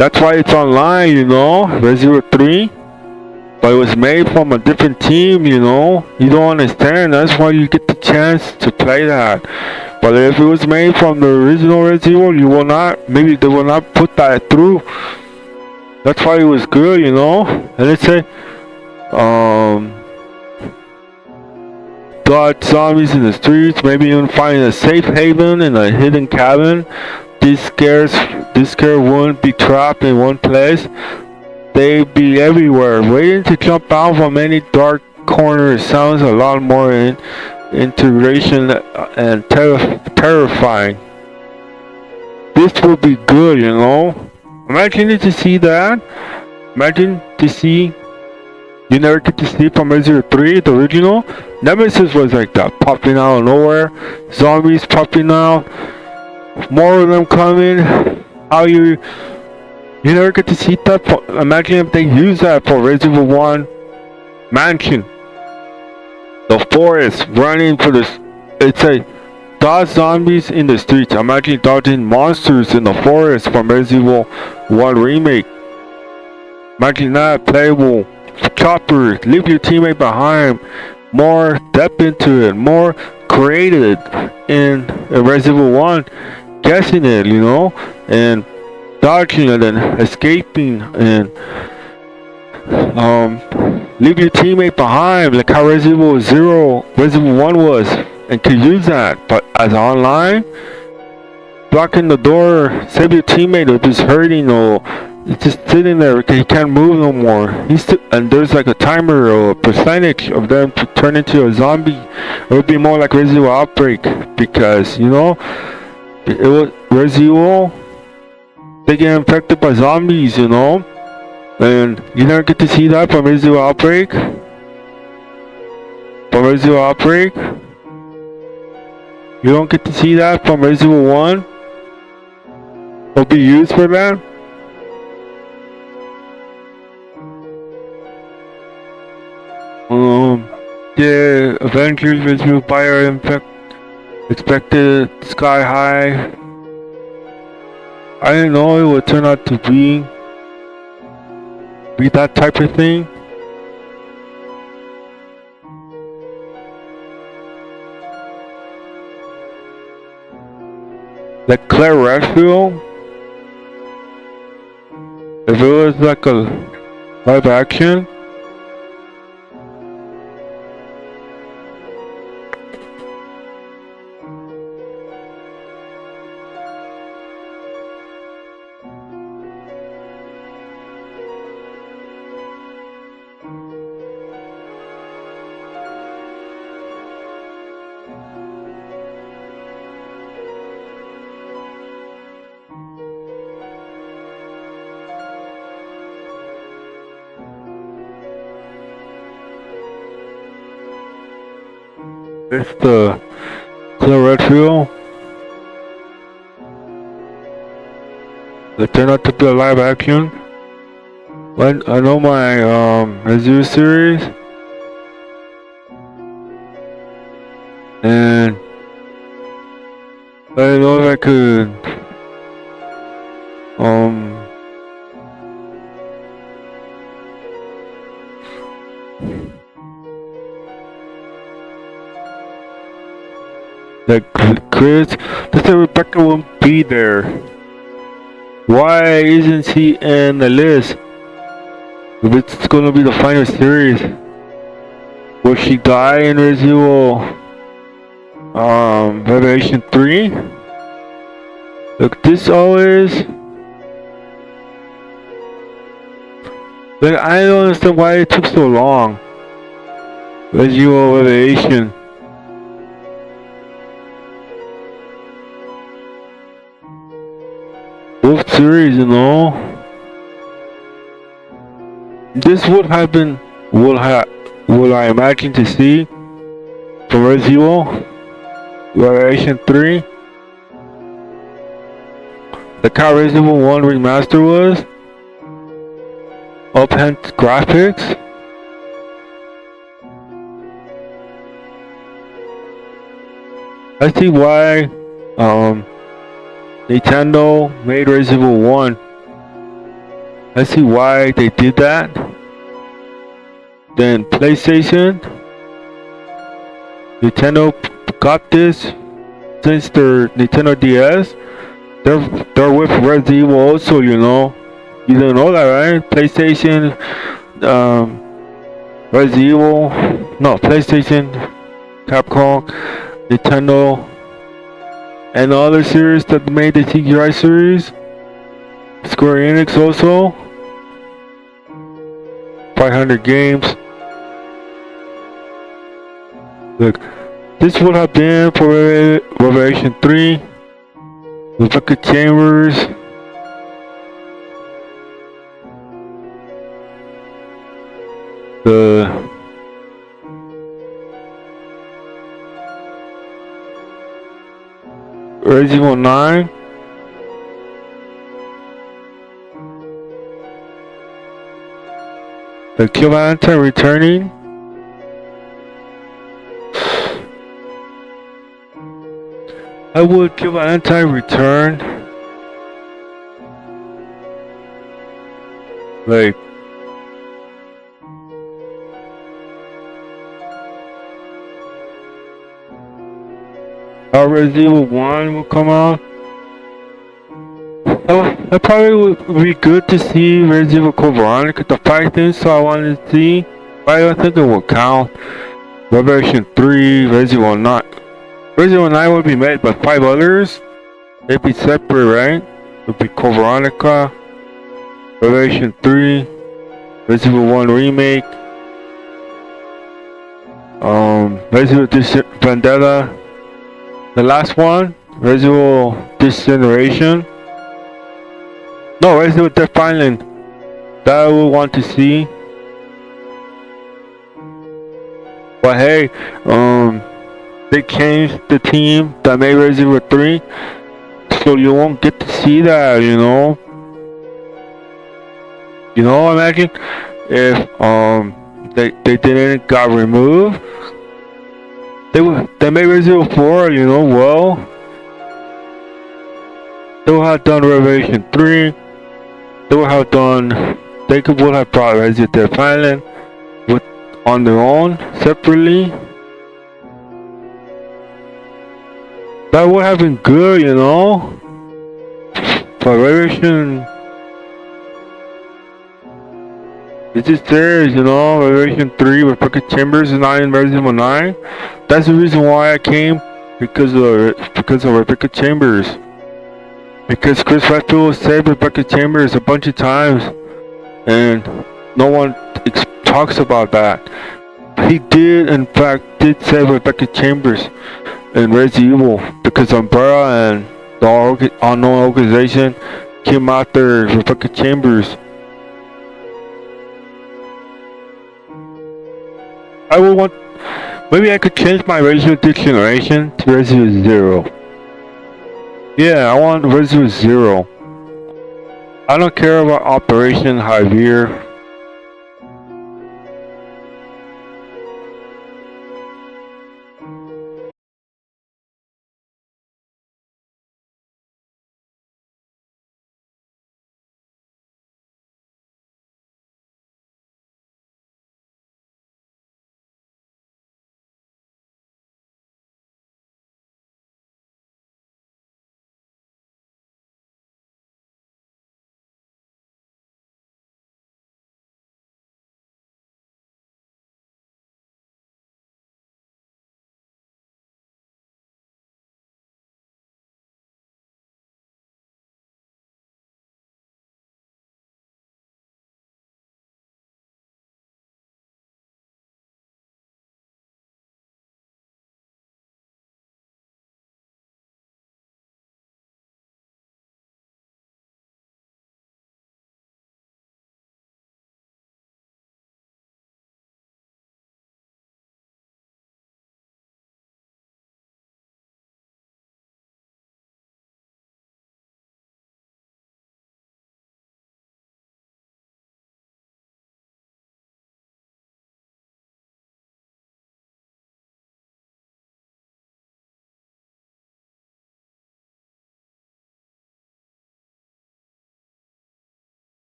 That's why it's online, you know. Resident Evil 3, but it was made from a different team, you know. You don't understand. That's why you get the chance to play that. But if it was made from the original Resident Evil, you will not. Maybe they will not put that through. That's why it was good, you know. And let's say, dodge zombies in the streets. Maybe even find a safe haven in a hidden cabin. This scare wouldn't be trapped in one place. They'd be everywhere, waiting to jump out from any dark corner. It sounds a lot more integration and terrifying. This would be good, you know. Imagine to see that. Imagine to see. You never get to see from Resident Evil 3, the original. Nemesis was like that, popping out of nowhere. Zombies popping out. More of them coming. How you never get to see that. Imagine if they use that for Resident Evil 1 Mansion. The forest running for this. It's a dodge zombies in the streets. Imagine dodging monsters in the forest from Resident Evil 1 Remake. Imagine that playable. Choppers, leave your teammate behind. More depth into it. More created in Resident Evil 1. Guessing it, you know. And dodging and then escaping and leave your teammate behind, like how Resident Evil 1 was, and could use that. But as online, blocking the door, save your teammate if he's hurting or it's just sitting there because he can't move no more. And there's like a timer or a percentage of them to turn into a zombie. It would be more like Resident Evil Outbreak because, you know, it was Resident Evil. They get infected by zombies, you know. And you never get to see that from Resident Evil Outbreak. From Resident Evil Outbreak. You don't get to see that from Resident Evil 1. Will be used for that. Yeah, Avengers, Resident Evil Bio Infect. expected sky high. I didn't know it would turn out to be that type of thing. Like Claire Redfield, if it was like a live action, it's the Claire Redfield. It turned out to be a live action. I know my Resident series, and I don't know if I could like Chris, they said Rebecca won't be there. Why isn't she in the list? If it's gonna be the final series, will she die in Resident Evil Revelation 3? Look, this always, like, I don't understand why it took so long. Resident Evil Revelation. Both series, you know. This would have been, would I imagine to see from Resident Evil Revelation 3, like how Resident Evil 1 Remaster was, up-enhanced graphics. I see why Nintendo made Resident Evil 1. I see why they did that. Then PlayStation, Nintendo got this since their Nintendo DS. They're with Resident Evil also, you know. You didn't know that, right? PlayStation, Resident Evil, no, PlayStation, Capcom, Nintendo, and the other series that made the CGI series. Square Enix also. 500 games. Look, this would have been for Revelation 3. Rebecca Chambers. The Resident Evil 9. The Kill Valentine returning. I would Kill Valentine return. Like, how Resident Evil 1 will come out. That probably would be good to see Resident Evil Code Veronica, the fight thing, so I wanted to see. But I don't think it will count. Revelation 3, Resident Evil 9. Resident Evil 9 would be made by 5 others. They'd be separate, right? It would be Code Veronica, Revelation 3, Resident Evil 1 Remake, Resident Evil Vendetta, the last one, Resident Evil This Generation. No, Resident Evil Death Island. That I would want to see. But hey, they changed the team that made Resident Evil 3, so you won't get to see that, you know. You know, imagine if they didn't got removed. They made Resident Evil 4, you know, well. They would have done Revelation 3. They would have brought Resident Evil Island on their own, separately. That would have been good, you know. But Revelation, it just says, you know, Revelation 3 with Rebecca Chambers is not in Resident Evil 9. That's the reason why I came, because of Rebecca Chambers. Because Chris Redfield said Rebecca Chambers a bunch of times, and no one talks about that. He did, in fact, say Rebecca Chambers in Resident Evil, because Umbrella and the unknown organization came after Rebecca Chambers. Maybe I could change my Resident Evil generation to Resident Evil 0. Yeah, I want Resident Evil 0. I don't care about Operation Javier